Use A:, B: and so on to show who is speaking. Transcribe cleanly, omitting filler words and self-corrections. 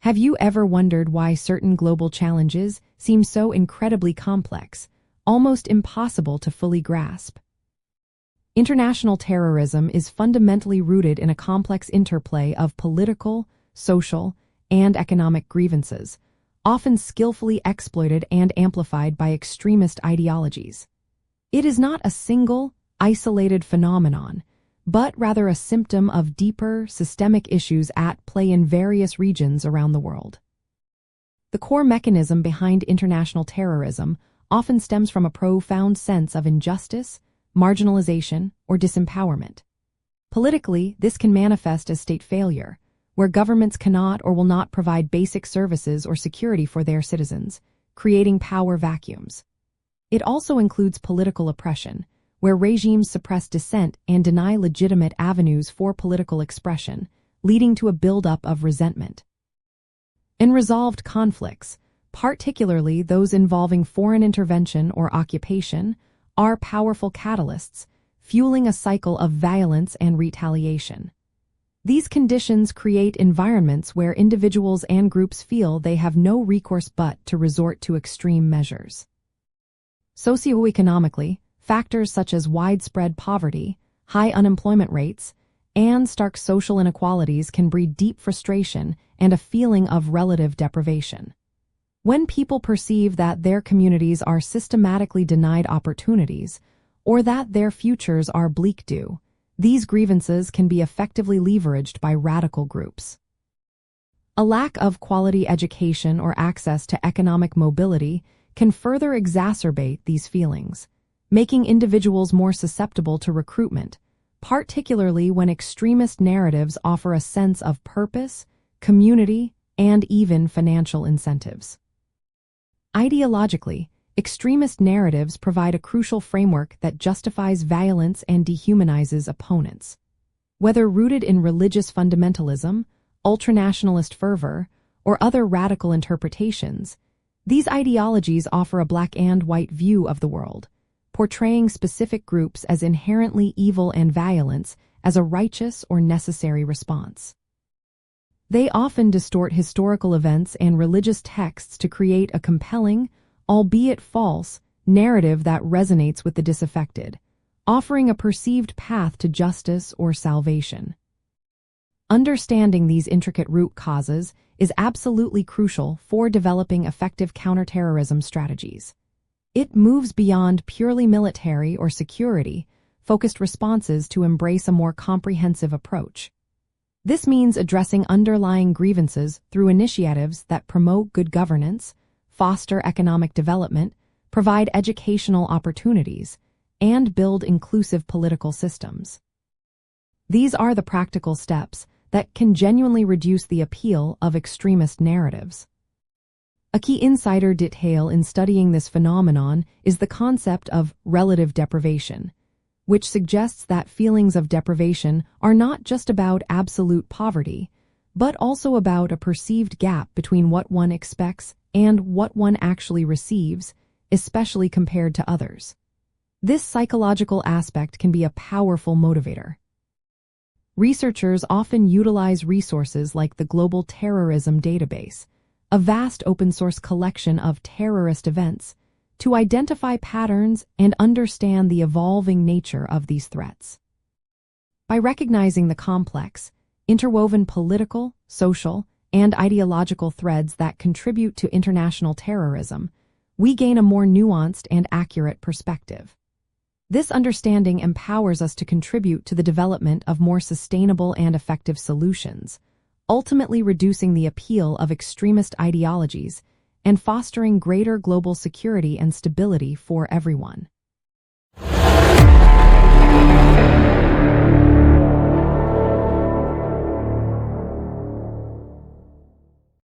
A: Have you ever wondered why certain global challenges seem so incredibly complex, almost impossible to fully grasp? International terrorism is fundamentally rooted in a complex interplay of political, social, and economic grievances, often skillfully exploited and amplified by extremist ideologies. It is not a single, isolated phenomenon, but rather a symptom of deeper, systemic issues at play in various regions around the world. The core mechanism behind international terrorism often stems from a profound sense of injustice, marginalization, or disempowerment. Politically, this can manifest as state failure, where governments cannot or will not provide basic services or security for their citizens, creating power vacuums. It also includes political oppression, where regimes suppress dissent and deny legitimate avenues for political expression, leading to a buildup of resentment. Unresolved conflicts, particularly those involving foreign intervention or occupation, are powerful catalysts, fueling a cycle of violence and retaliation. These conditions create environments where individuals and groups feel they have no recourse but to resort to extreme measures. Socio-economically, factors such as widespread poverty, high unemployment rates, and stark social inequalities can breed deep frustration and a feeling of relative deprivation. When people perceive that their communities are systematically denied opportunities, or that their futures are bleak due, these grievances can be effectively leveraged by radical groups. A lack of quality education or access to economic mobility can further exacerbate these feelings, making individuals more susceptible to recruitment, particularly when extremist narratives offer a sense of purpose, community, and even financial incentives. Ideologically, extremist narratives provide a crucial framework that justifies violence and dehumanizes opponents. Whether rooted in religious fundamentalism, ultranationalist fervor, or other radical interpretations, these ideologies offer a black and white view of the world, portraying specific groups as inherently evil and violence as a righteous or necessary response. They often distort historical events and religious texts to create a compelling, albeit false, narrative that resonates with the disaffected, offering a perceived path to justice or salvation. Understanding these intricate root causes is absolutely crucial for developing effective counterterrorism strategies. It moves beyond purely military or security-focused responses to embrace a more comprehensive approach. This means addressing underlying grievances through initiatives that promote good governance, foster economic development, provide educational opportunities, and build inclusive political systems. These are the practical steps that can genuinely reduce the appeal of extremist narratives. A key insider detail in studying this phenomenon is the concept of relative deprivation, which suggests that feelings of deprivation are not just about absolute poverty, but also about a perceived gap between what one expects and what one actually receives, especially compared to others. This psychological aspect can be a powerful motivator. Researchers often utilize resources like the Global Terrorism Database, a vast open-source collection of terrorist events, to identify patterns and understand the evolving nature of these threats. By recognizing the complex, interwoven political, social, and ideological threads that contribute to international terrorism, we gain a more nuanced and accurate perspective. This understanding empowers us to contribute to the development of more sustainable and effective solutions, ultimately reducing the appeal of extremist ideologies and fostering greater global security and stability for everyone.